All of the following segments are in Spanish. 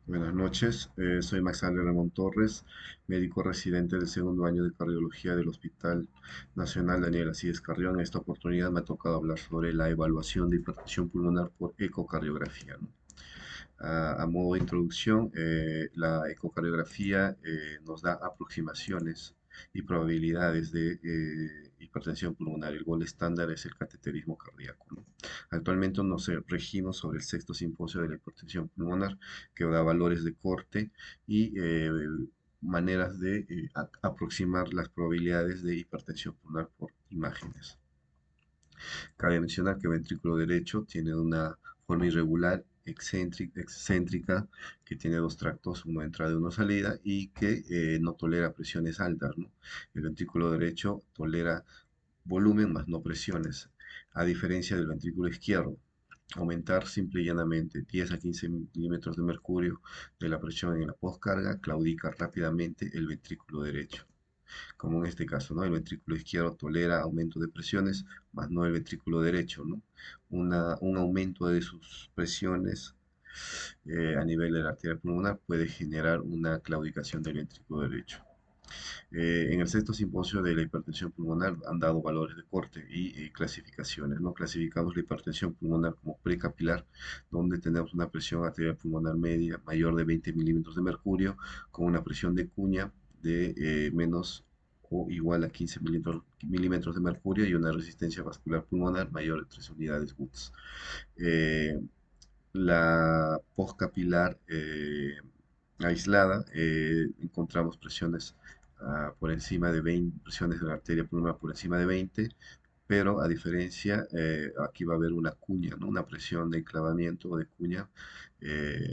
Buenas noches, soy Max Ramón Torres, médico residente del segundo año de cardiología del Hospital Nacional Daniel Asíes Carrión. En esta oportunidad me ha tocado hablar sobre la evaluación de hipertensión pulmonar por ecocardiografía, ¿no? A modo de introducción, la ecocardiografía nos da aproximaciones y probabilidades de hipertensión pulmonar. El gol estándar es el cateterismo cardíaco, ¿no? Actualmente nos regimos sobre el sexto simposio de la hipertensión pulmonar, que da valores de corte y maneras de aproximar las probabilidades de hipertensión pulmonar por imágenes. Cabe mencionar que el ventrículo derecho tiene una forma irregular, excéntrica, que tiene dos tractos, uno de entrada y uno de salida, y que no tolera presiones altas, ¿no? El ventrículo derecho tolera volumen más no presiones, a diferencia del ventrículo izquierdo. Aumentar simple y llanamente 10 a 15 milímetros de mercurio de la presión en la postcarga claudica rápidamente el ventrículo derecho, como en este caso, ¿no? El ventrículo izquierdo tolera aumento de presiones, más no el ventrículo derecho, ¿no? Un aumento de sus presiones a nivel de la arteria pulmonar puede generar una claudicación del ventrículo derecho. En el sexto simposio de la hipertensión pulmonar han dado valores de corte y clasificaciones, ¿no? Clasificamos la hipertensión pulmonar como precapilar, donde tenemos una presión arterial pulmonar media mayor de 20 milímetros de mercurio, con una presión de cuña de menos o igual a 15 milímetros de mercurio y una resistencia vascular pulmonar mayor de 3 unidades Wood's. Eh, la postcapilar aislada, encontramos presiones por encima de 20, presiones de la arteria pulmonar por encima de 20, pero a diferencia, aquí va a haber una cuña, ¿no? Una presión de enclavamiento o de cuña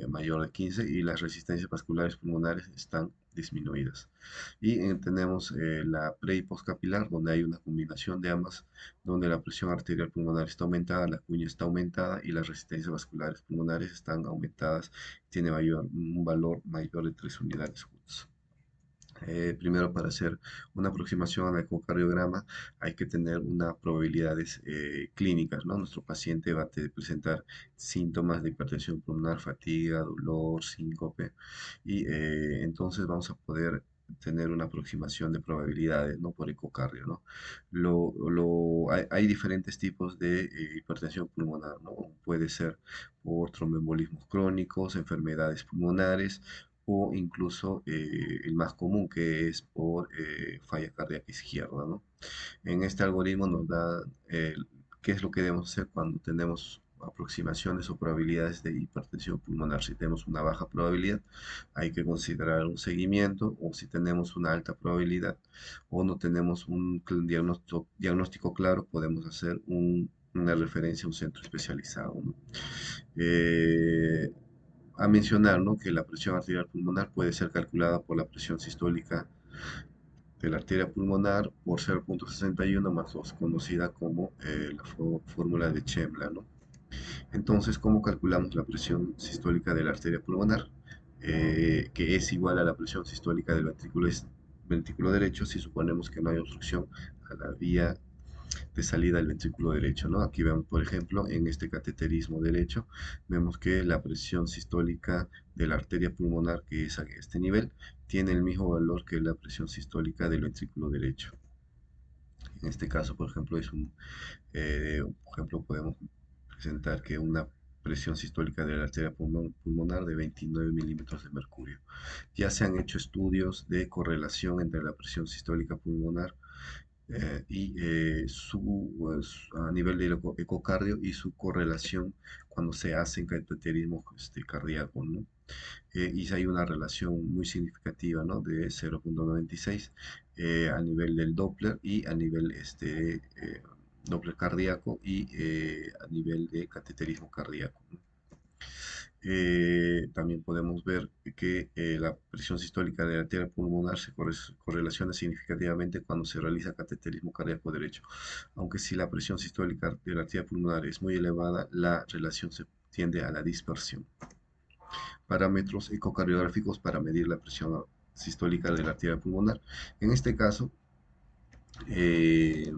mayor de 15 y las resistencias vasculares pulmonares están disminuidas. Y tenemos la pre y postcapilar, donde hay una combinación de ambas, donde la presión arterial pulmonar está aumentada, la cuña está aumentada y las resistencias vasculares pulmonares están aumentadas, tiene un valor mayor de 3 unidades Wood's. Primero, para hacer una aproximación al ecocardiograma, hay que tener unas probabilidades clínicas, ¿no? Nuestro paciente va a presentar síntomas de hipertensión pulmonar, fatiga, dolor, síncope, y entonces vamos a poder tener una aproximación de probabilidades, ¿no? Por ecocardio, ¿no? Hay diferentes tipos de hipertensión pulmonar, ¿no? Puede ser por tromboembolismos crónicos, enfermedades pulmonares, o incluso el más común, que es por falla cardíaca izquierda, ¿no? En este algoritmo nos da qué es lo que debemos hacer cuando tenemos aproximaciones o probabilidades de hipertensión pulmonar. Si tenemos una baja probabilidad, hay que considerar un seguimiento, o si tenemos una alta probabilidad o no tenemos un diagnóstico claro, podemos hacer una referencia a un centro especializado, ¿no? Eh, a mencionar, ¿no?, que la presión arterial pulmonar puede ser calculada por la presión sistólica de la arteria pulmonar por 0,61 más 2, conocida como la fórmula de Chemla, ¿no? Entonces, ¿cómo calculamos la presión sistólica de la arteria pulmonar? Que es igual a la presión sistólica del ventrículo derecho si suponemos que no hay obstrucción a la vía de salida del ventrículo derecho, ¿no? Aquí vemos, por ejemplo, en este cateterismo derecho, vemos que la presión sistólica de la arteria pulmonar, que es a este nivel, tiene el mismo valor que la presión sistólica del ventrículo derecho. En este caso, por ejemplo, por ejemplo, podemos presentar que una presión sistólica de la arteria pulmonar de 29 milímetros de mercurio. Ya se han hecho estudios de correlación entre la presión sistólica pulmonar a nivel de ecocardio y su correlación cuando se hace en cateterismo cardíaco, ¿no? Y hay una relación muy significativa, ¿no?, de 0,96 a nivel del Doppler y a nivel Doppler cardíaco y a nivel de cateterismo cardíaco, ¿no? También podemos ver que la presión sistólica de la arteria pulmonar se correlaciona significativamente cuando se realiza cateterismo cardíaco derecho. Aunque si la presión sistólica de la arteria pulmonar es muy elevada, la relación se tiende a la dispersión. Parámetros ecocardiográficos para medir la presión sistólica de la arteria pulmonar. En este caso, eh,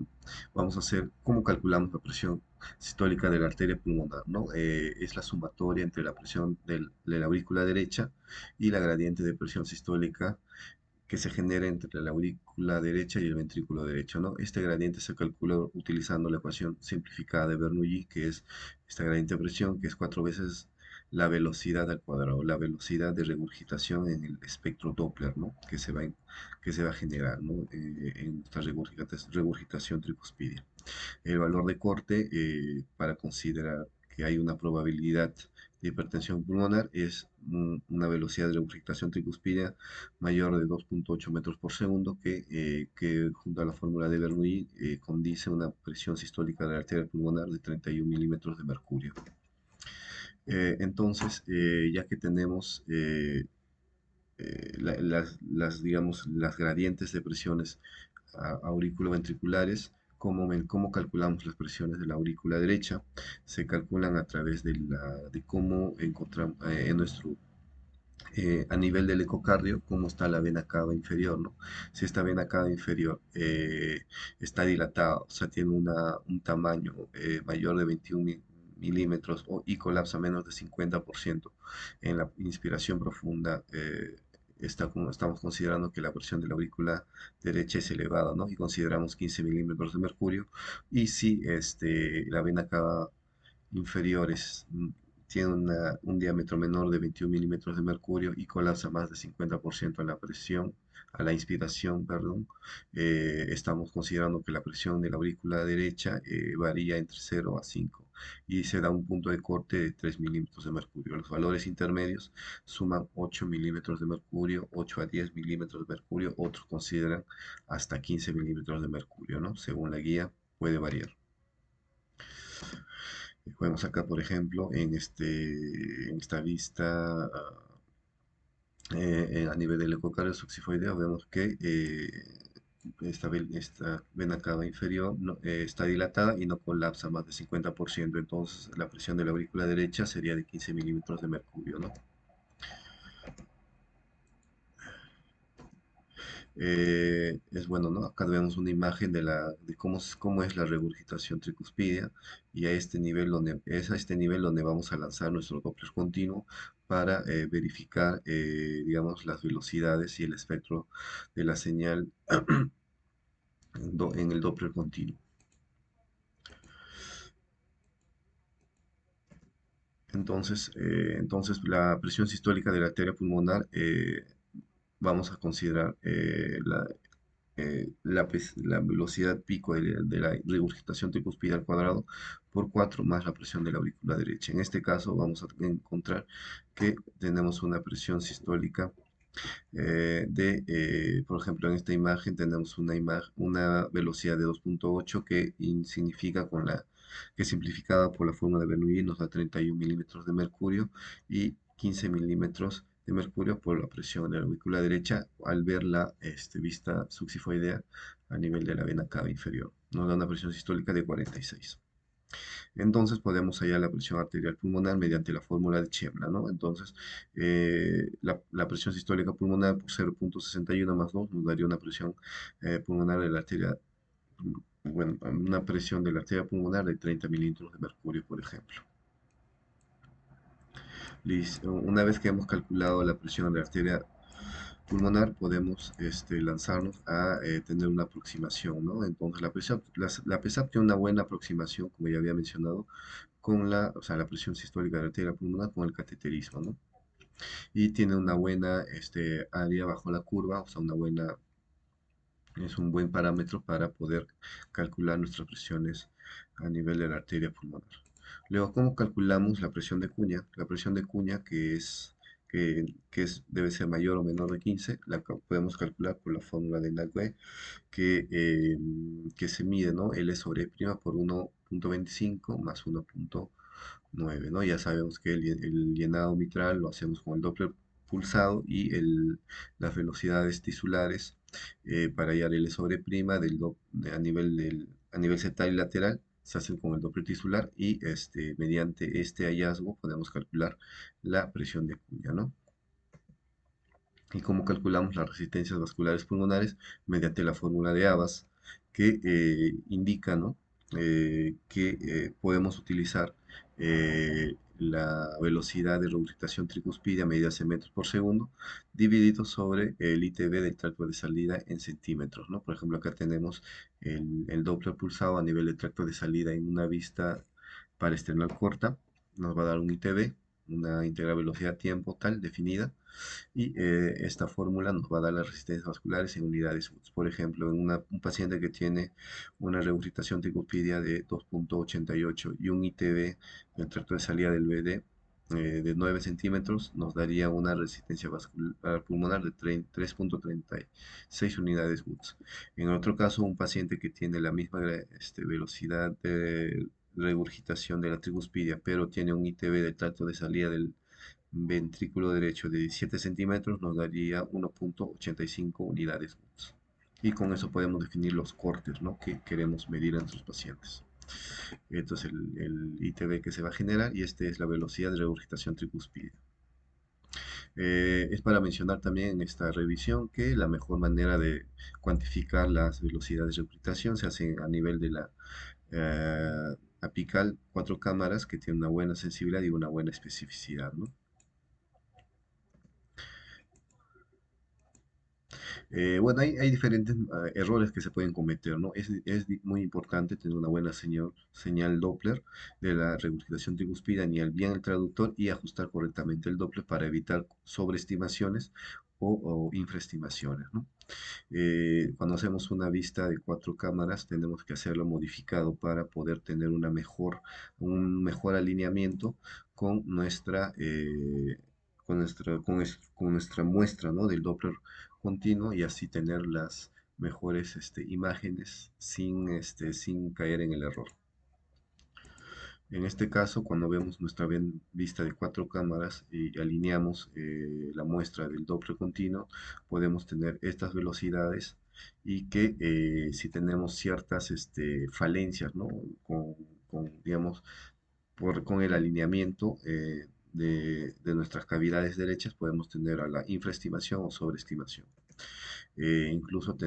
vamos a hacer cómo calculamos la presión sistólica de la arteria pulmonar, ¿no? Es la sumatoria entre la presión de la aurícula derecha y la gradiente de presión sistólica que se genera entre la aurícula derecha y el ventrículo derecho, ¿no? Este gradiente se calcula utilizando la ecuación simplificada de Bernoulli, que es esta gradiente de presión, que es 4 veces la velocidad al cuadrado, la velocidad de regurgitación en el espectro Doppler, ¿no? Que se va a generar, ¿no? En esta regurgitación tricuspidia. El valor de corte para considerar que hay una probabilidad de hipertensión pulmonar es una velocidad de regurgitación tricuspidia mayor de 2,8 metros por segundo que junto a la fórmula de Bernoulli condice una presión sistólica de la arteria pulmonar de 31 milímetros de mercurio. Entonces, ya que tenemos digamos, las gradientes de presiones auriculoventriculares, cómo calculamos las presiones de la aurícula derecha, se calculan a través de cómo encontramos en nuestro a nivel del ecocardio, cómo está la vena cava inferior, ¿no? Si esta vena cava inferior está dilatada, o sea, tiene un tamaño mayor de 21 milímetros y colapsa menos de 50% en la inspiración profunda, estamos considerando que la presión de la aurícula derecha es elevada, ¿no? Y consideramos 15 milímetros de mercurio. Y si la vena cava inferiores tiene un diámetro menor de 21 milímetros de mercurio y colapsa más de 50% en la presión, a la inspiración, perdón, estamos considerando que la presión de la aurícula derecha varía entre 0 a 5 y se da un punto de corte de 3 milímetros de mercurio. Los valores intermedios suman 8 milímetros de mercurio, 8 a 10 milímetros de mercurio, otros consideran hasta 15 milímetros de mercurio, ¿no? Según la guía puede variar. Vemos acá, por ejemplo, en esta vista a nivel del ecocardio succifoideo, vemos que esta vena cava inferior está dilatada y no colapsa más de 50%. Entonces, la presión de la aurícula derecha sería de 15 milímetros de mercurio, ¿no? Es bueno, ¿no? Acá vemos una imagen de cómo es la regurgitación tricuspidia y es a este nivel donde vamos a lanzar nuestro Doppler continuo para verificar, digamos, las velocidades y el espectro de la señal en el Doppler continuo. Entonces, la presión sistólica de la arteria pulmonar, vamos a considerar la velocidad pico de la regurgitación tricuspidal al cuadrado por 4 más la presión de la aurícula derecha. En este caso vamos a encontrar que tenemos una presión sistólica por ejemplo, en esta imagen tenemos una velocidad de 2,8 significa que simplificada por la fórmula de Bernoulli nos da 31 milímetros de mercurio y 15 milímetros de mercurio por la presión de la aurícula derecha al ver la vista succifoidea a nivel de la vena cava inferior. Nos da una presión sistólica de 46. Entonces podemos hallar la presión arterial pulmonar mediante la fórmula de Chebla, ¿no? Entonces, la presión sistólica pulmonar por 0,61 más 2 nos daría una presión pulmonar de la arteria, bueno, una presión de la arteria pulmonar de 30 milímetros de mercurio, por ejemplo. Listo. Una vez que hemos calculado la presión de la arteria pulmonar, podemos lanzarnos a tener una aproximación, ¿no? Entonces, la PESAP tiene una buena aproximación, como ya había mencionado, o sea, la presión sistólica de la arteria pulmonar con el cateterismo, ¿no? Y tiene una buena área bajo la curva, o sea, es un buen parámetro para poder calcular nuestras presiones a nivel de la arteria pulmonar. Luego, ¿cómo calculamos la presión de cuña? La presión de cuña, debe ser mayor o menor de 15, podemos calcular por la fórmula de Nague, que se mide, ¿no? L sobre prima por 1,25 más 1,9, ¿no? Ya sabemos que el llenado mitral lo hacemos con el Doppler pulsado y las velocidades tisulares para hallar L sobre prima a nivel setal y lateral se hacen con el Doppler tisular y mediante este hallazgo podemos calcular la presión de cuña, ¿no? Y cómo calculamos las resistencias vasculares pulmonares mediante la fórmula de Abbas, indica, ¿no? Que podemos utilizar la velocidad de regurgitación tricuspidia medida en metros por segundo dividido sobre el ITB del tracto de salida en centímetros, ¿no? Por ejemplo, acá tenemos el Doppler pulsado a nivel del tracto de salida en una vista paresternal corta, nos va a dar un ITB, una integral velocidad-tiempo tal definida, y esta fórmula nos va a dar las resistencias vasculares en unidades Woods. Por ejemplo, en un paciente que tiene una regurgitación tricuspidia de 2,88 y un ITB, el tracto de salida del BD, de 9 centímetros, nos daría una resistencia vascular pulmonar de 3,36 unidades Woods. En otro caso, un paciente que tiene la misma velocidad de regurgitación de la tricuspidia, pero tiene un ITB del tracto de salida del ventrículo derecho de 17 centímetros, nos daría 1,85 unidades Woods. Y con eso podemos definir los cortes, ¿no?, que queremos medir en nuestros pacientes. Entonces el ITB que se va a generar, y este es la velocidad de regurgitación tricuspide. Es para mencionar también en esta revisión que la mejor manera de cuantificar las velocidades de regurgitación se hace a nivel de la apical 4 cámaras, que tiene una buena sensibilidad y una buena especificidad, ¿no? Bueno, hay diferentes errores que se pueden cometer, ¿no? Muy importante tener una buena señal Doppler de la regurgitación tricuspida, ni bien el traductor, y ajustar correctamente el Doppler para evitar sobreestimaciones o infraestimaciones, ¿no? Cuando hacemos una vista de 4 cámaras, tenemos que hacerlo modificado para poder tener un mejor alineamiento con con nuestra muestra, ¿no?, del Doppler continuo, y así tener las mejores imágenes sin caer en el error. En este caso, cuando vemos nuestra vista de 4 cámaras y alineamos la muestra del Doppler continuo, podemos tener estas velocidades, y que si tenemos ciertas falencias, ¿no?, digamos, con el alineamiento nuestras cavidades derechas, podemos tener a la infraestimación o sobreestimación. Incluso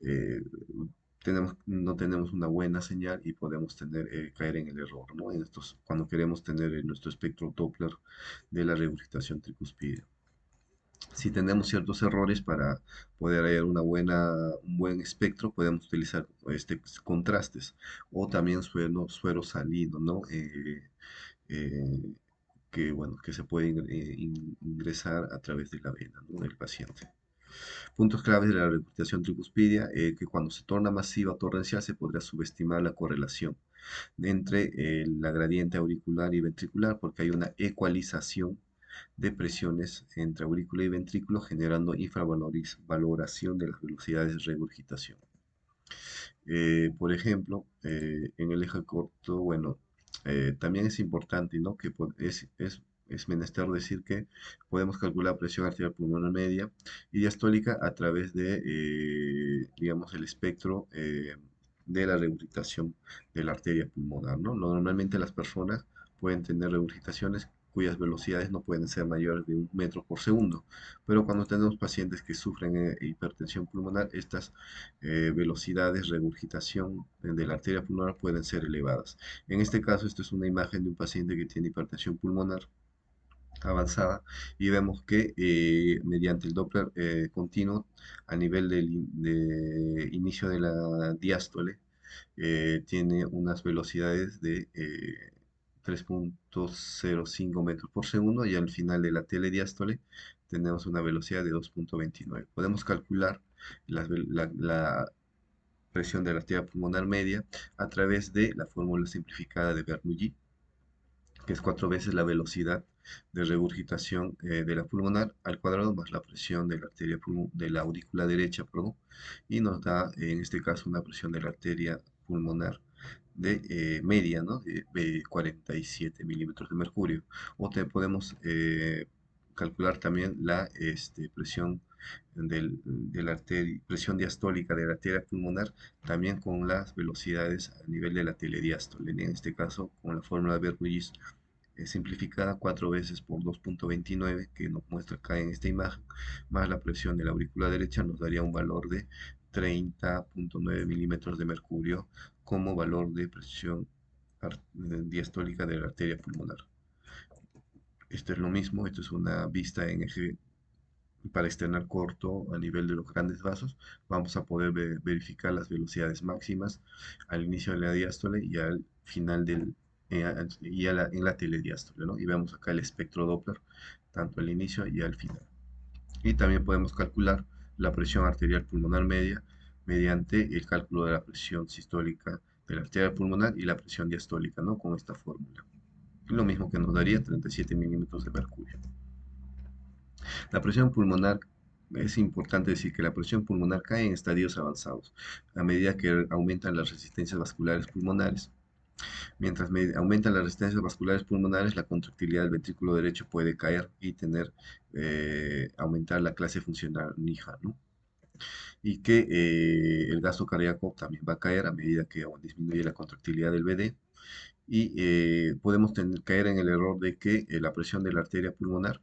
eh, no tenemos una buena señal y podemos caer en el error, ¿no? Cuando queremos tener nuestro espectro Doppler de la regurgitación tricuspide. Si tenemos ciertos errores, para poder hallar un buen espectro, podemos utilizar contrastes, o también suero salino, ¿no? Eh, bueno, que se puede ingresar a través de la vena, ¿no?, del paciente. Puntos claves de la regurgitación tricuspidia: que cuando se torna masiva o torrencial se podría subestimar la correlación entre la gradiente auricular y ventricular, porque hay una ecualización de presiones entre aurícula y ventrículo, generando infravaloración de las velocidades de regurgitación. Por ejemplo, en el eje corto, bueno, también es importante, ¿no?, que es menester decir que podemos calcular presión arterial pulmonar media y diastólica a través de, digamos, el espectro de la regurgitación de la arteria pulmonar, ¿no? Normalmente las personas pueden tener regurgitaciones cuyas velocidades no pueden ser mayores de 1 metro por segundo, pero cuando tenemos pacientes que sufren hipertensión pulmonar, estas velocidades, regurgitación de la arteria pulmonar pueden ser elevadas. En este caso, esto es una imagen de un paciente que tiene hipertensión pulmonar avanzada, y vemos que mediante el Doppler continuo a nivel de inicio de la diástole, tiene unas velocidades de 3,05 metros por segundo, y al final de la telediástole tenemos una velocidad de 2,29. Podemos calcular la presión de la arteria pulmonar media a través de la fórmula simplificada de Bernoulli, que es 4 veces la velocidad de regurgitación de la pulmonar al cuadrado más la presión de la de la aurícula derecha, perdón, y nos da en este caso una presión de la arteria pulmonar de media, ¿no?, de 47 milímetros de mercurio. O podemos calcular también la presión de la presión diastólica de la arteria pulmonar, también con las velocidades a nivel de la telediástole, en este caso con la fórmula de Bernoulli simplificada 4 veces por 2,29, que nos muestra acá en esta imagen, más la presión de la aurícula derecha, nos daría un valor de 30,9 milímetros de mercurio como valor de presión diastólica de la arteria pulmonar. Esto es lo mismo, esto es una vista en eje para externar corto a nivel de los grandes vasos. Vamos a poder verificar las velocidades máximas al inicio de la diástole y al final en la telediástole, ¿no? Y vemos acá el espectro Doppler, tanto al inicio y al final. Y también podemos calcular la presión arterial pulmonar media mediante el cálculo de la presión sistólica de la arteria pulmonar y la presión diastólica, ¿no? Con esta fórmula. Lo mismo que nos daría 37 milímetros de mercurio. La presión pulmonar, es importante decir que la presión pulmonar cae en estadios avanzados a medida que aumentan las resistencias vasculares pulmonares. Mientras aumentan las resistencias vasculares pulmonares, la contractilidad del ventrículo derecho puede caer y aumentar la clase funcional NIHA, ¿no? Y que el gasto cardíaco también va a caer a medida que disminuye la contractilidad del VD y podemos caer en el error de que la presión de la arteria pulmonar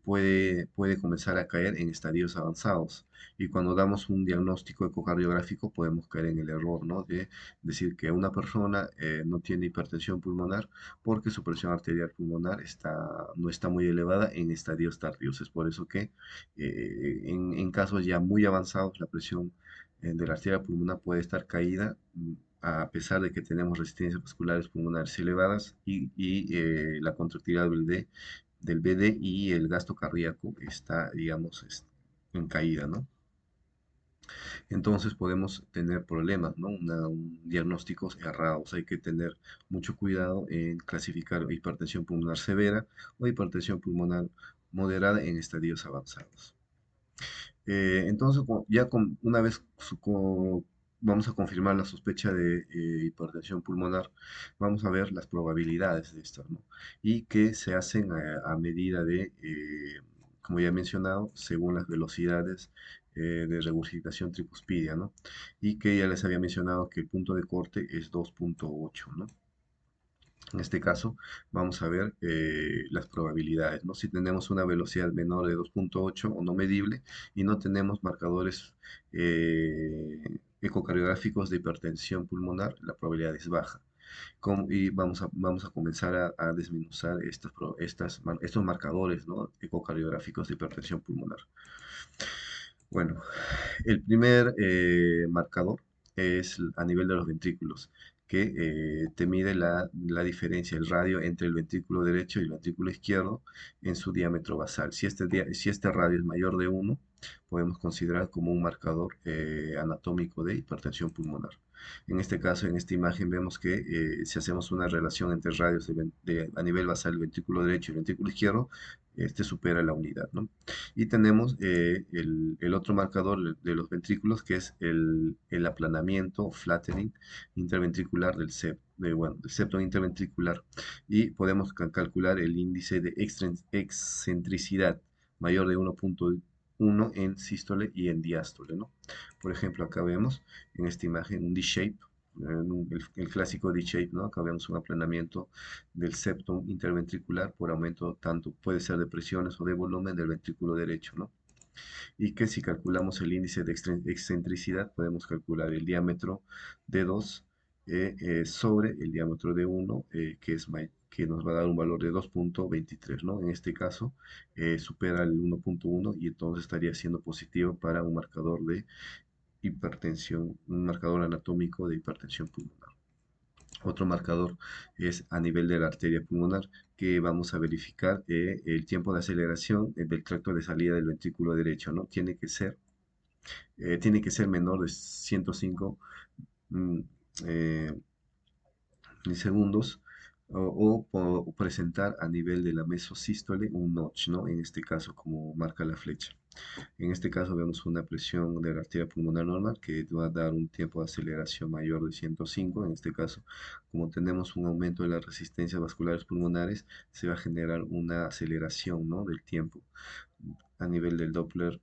puede comenzar a caer en estadios avanzados. Y cuando damos un diagnóstico ecocardiográfico podemos caer en el error, ¿no? De decir que una persona no tiene hipertensión pulmonar porque su presión arterial pulmonar no está muy elevada en estadios tardíos. Es por eso que en casos ya muy avanzados la presión de la arteria pulmonar puede estar caída a pesar de que tenemos resistencias vasculares pulmonares elevadas y la contractilidad del BD y el gasto cardíaco está, digamos, en caída, ¿no? Entonces podemos tener problemas, ¿no? Diagnósticos errados. Hay que tener mucho cuidado en clasificar hipertensión pulmonar severa o hipertensión pulmonar moderada en estadios avanzados. Entonces, una vez vamos a confirmar la sospecha de hipertensión pulmonar, vamos a ver las probabilidades de esto, ¿no? Y que se hacen a medida de, como ya he mencionado, según las velocidades de regurgitación tricuspidia, ¿no? Y que ya les había mencionado que el punto de corte es 2,8, ¿no? En este caso, vamos a ver las probabilidades, ¿no? Si tenemos una velocidad menor de 2,8 o no medible y no tenemos marcadores ecocardiográficos de hipertensión pulmonar, la probabilidad es baja. Y vamos a comenzar a desmenuzar estos marcadores, ¿no? Ecocardiográficos de hipertensión pulmonar. Bueno, el primer marcador es a nivel de los ventrículos, que te mide la diferencia, el radio entre el ventrículo derecho y el ventrículo izquierdo en su diámetro basal. Si este radio es mayor de 1, podemos considerar como un marcador anatómico de hipertensión pulmonar. En este caso, en esta imagen, vemos que si hacemos una relación entre radios a nivel basal del ventrículo derecho y el ventrículo izquierdo, este supera la unidad, ¿no? Y tenemos el otro marcador de los ventrículos, que es el aplanamiento, flattening interventricular del septo interventricular. Y podemos calcular el índice de excentricidad mayor de 1,1 en sístole y en diástole, ¿no? Por ejemplo, acá vemos en esta imagen un D-shape, el clásico D-shape, ¿no? Acá vemos un aplanamiento del septum interventricular por aumento tanto puede ser de presiones o de volumen del ventrículo derecho, ¿no? Y que si calculamos el índice de excentricidad podemos calcular el diámetro de 2 sobre el diámetro de 1 que nos va a dar un valor de 2,23, ¿no? En este caso supera el 1,1 y entonces estaría siendo positivo para un marcador de hipertensión, un marcador anatómico de hipertensión pulmonar. Otro marcador es a nivel de la arteria pulmonar, que vamos a verificar el tiempo de aceleración del tracto de salida del ventrículo derecho, ¿no? Tiene que ser menor de 105 mm, eh, milisegundos o presentar a nivel de la mesosístole un notch, ¿no? En este caso, como marca la flecha. En este caso vemos una presión de la arteria pulmonar normal que va a dar un tiempo de aceleración mayor de 105. En este caso, como tenemos un aumento de las resistencias vasculares pulmonares, se va a generar una aceleración, ¿no? Del tiempo a nivel del Doppler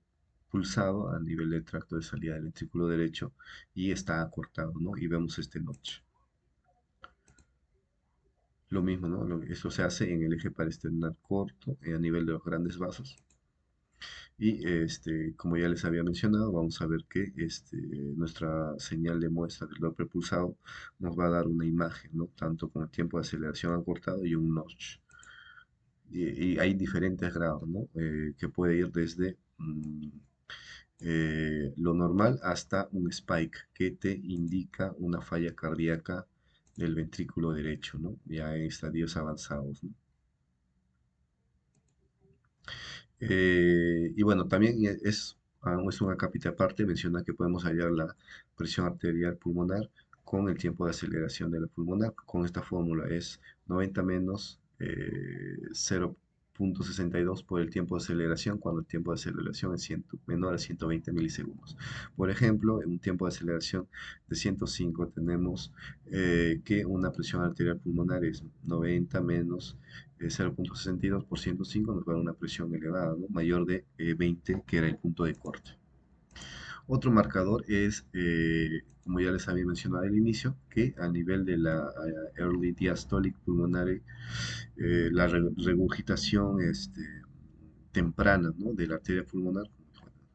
pulsado, a nivel del tracto de salida del ventrículo derecho y está acortado, ¿no? Y vemos este notch. Lo mismo, ¿no? Esto se hace en el eje paraesternal corto a nivel de los grandes vasos. Y como ya les había mencionado, vamos a ver que nuestra señal de muestra del Doppler pulsado nos va a dar una imagen, ¿no? Tanto con el tiempo de aceleración acortado y un notch. Y hay diferentes grados, ¿no? Que puede ir desde lo normal hasta un spike que te indica una falla cardíaca del ventrículo derecho, ¿no? Ya en estadios avanzados, ¿no? Y bueno, también es una capita aparte, menciona que podemos hallar la presión arterial pulmonar con el tiempo de aceleración de la pulmonar. Con esta fórmula es 90 menos 0,62 por el tiempo de aceleración, cuando el tiempo de aceleración es menor a 120 milisegundos. Por ejemplo, en un tiempo de aceleración de 105 tenemos que una presión arterial pulmonar es 90 menos 0,62 por 105 nos va a dar una presión elevada, ¿no? Mayor de 20, que era el punto de corte. Otro marcador es, como ya les había mencionado al inicio, que a nivel de la early diastolic pulmonary, la regurgitación temprana, ¿no? De la arteria pulmonar,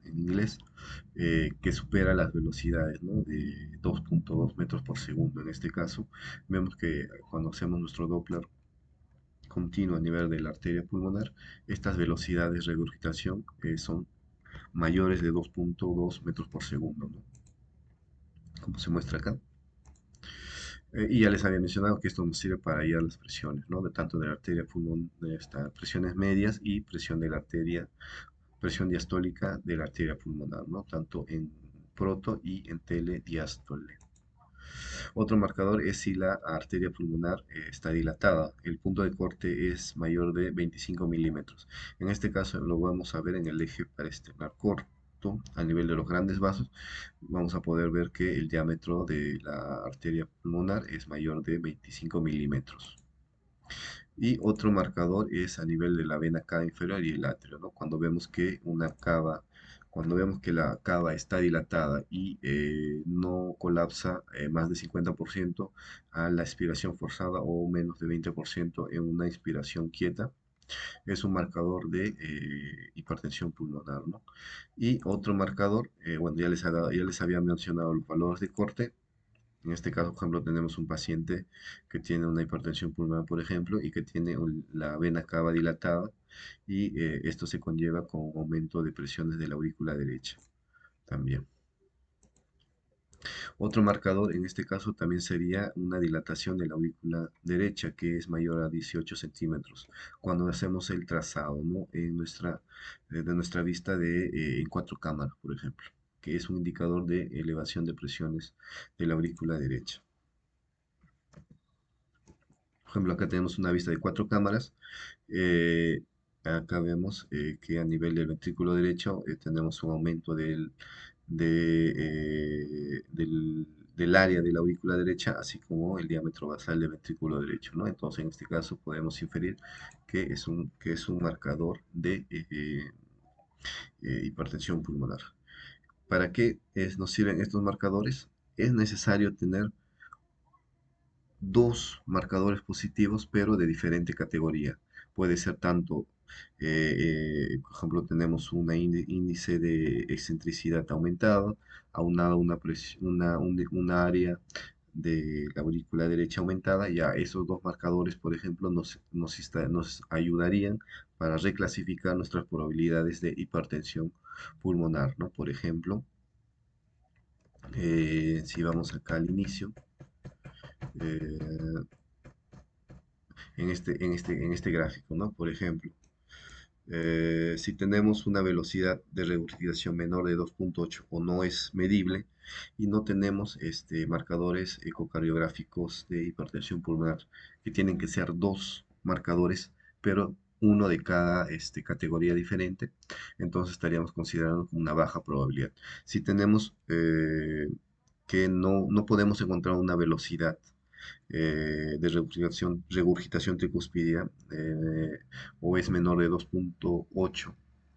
en inglés, que supera las velocidades, ¿no? De 2,2 metros por segundo. En este caso, vemos que cuando hacemos nuestro Doppler continuo a nivel de la arteria pulmonar, estas velocidades de regurgitación son mayores de 2,2 metros por segundo, ¿no? Como se muestra acá. Y ya les había mencionado que esto nos sirve para hallar las presiones, ¿no? De tanto de la arteria pulmonar, presiones medias y presión de la arteria, presión diastólica de la arteria pulmonar, ¿no? Tanto en proto y en telediástole. Otro marcador es si la arteria pulmonar está dilatada. El punto de corte es mayor de 25 milímetros. En este caso lo vamos a ver en el eje parestelar corto. A nivel de los grandes vasos, vamos a poder ver que el diámetro de la arteria pulmonar es mayor de 25 milímetros. Y otro marcador es a nivel de la vena cava inferior y el atrio, ¿no? Cuando vemos que la cava está dilatada y no colapsa más de 50% a la expiración forzada o menos de 20% en una inspiración quieta, es un marcador de hipertensión pulmonar, ¿no? Y otro marcador, bueno, ya les había mencionado los valores de corte. En este caso, por ejemplo, tenemos un paciente que tiene una hipertensión pulmonar, por ejemplo, y que tiene la vena cava dilatada, y esto se conlleva con aumento de presiones de la aurícula derecha también. Otro marcador en este caso también sería una dilatación de la aurícula derecha, que es mayor a 18 centímetros, cuando hacemos el trazado, ¿no? De nuestra vista en cuatro cámaras, por ejemplo, que es un indicador de elevación de presiones de la aurícula derecha. Por ejemplo, acá tenemos una vista de cuatro cámaras. eh, Acá vemos que a nivel del ventrículo derecho tenemos un aumento del área de la aurícula derecha, así como el diámetro basal del ventrículo derecho, ¿no? Entonces, en este caso podemos inferir que es un marcador de hipertensión pulmonar. ¿Para qué nos sirven estos marcadores? Es necesario tener dos marcadores positivos, pero de diferente categoría. Puede ser tanto, por ejemplo, tenemos un índice de excentricidad aumentado, aunado a una área de la aurícula derecha aumentada. Ya esos dos marcadores, por ejemplo, nos ayudarían para reclasificar nuestras probabilidades de hipertensión pulmonar, ¿no? Por ejemplo, si vamos acá al inicio, eh, en este gráfico, ¿no? Por ejemplo, si tenemos una velocidad de regurgitación menor de 2,8 o no es medible y no tenemos marcadores ecocardiográficos de hipertensión pulmonar, que tienen que ser dos marcadores, pero uno de cada categoría diferente, entonces estaríamos considerando como una baja probabilidad. Si tenemos que no podemos encontrar una velocidad de regurgitación tricuspidia o es menor de 2,8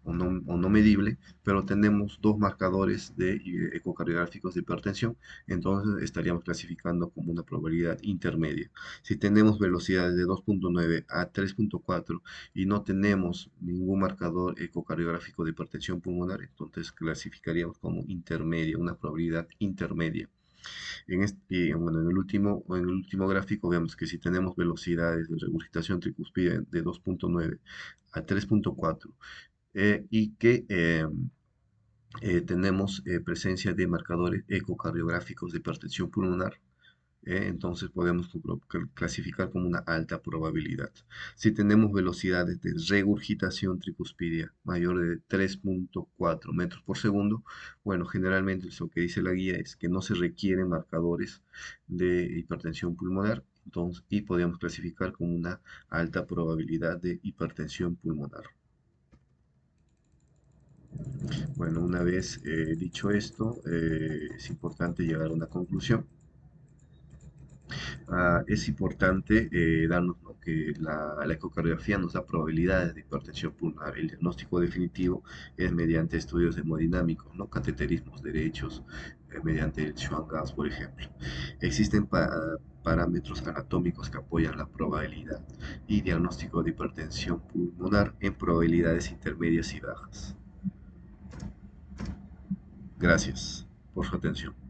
o no medible, pero tenemos dos marcadores de ecocardiográficos de hipertensión, entonces estaríamos clasificando como una probabilidad intermedia. Si tenemos velocidades de 2.9 a 3.4 y no tenemos ningún marcador ecocardiográfico de hipertensión pulmonar, entonces clasificaríamos como intermedia, una probabilidad intermedia. Y bueno, en el último gráfico vemos que si tenemos velocidades de regurgitación tricuspide de 2.9 a 3.4 y que tenemos presencia de marcadores ecocardiográficos de hipertensión pulmonar, entonces podemos clasificar como una alta probabilidad. Si tenemos velocidades de regurgitación tricuspidia mayor de 3.4 metros por segundo, bueno, generalmente lo que dice la guía es que no se requieren marcadores de hipertensión pulmonar, entonces, y podríamos clasificar como una alta probabilidad de hipertensión pulmonar. Bueno, una vez dicho esto, es importante llegar a una conclusión. Es importante darnos, ¿no?, que la ecocardiografía nos da probabilidades de hipertensión pulmonar. El diagnóstico definitivo es mediante estudios hemodinámicos, ¿no?, cateterismos derechos, mediante el Schwann-Gans, por ejemplo. Existen parámetros anatómicos que apoyan la probabilidad y diagnóstico de hipertensión pulmonar en probabilidades intermedias y bajas. Gracias por su atención.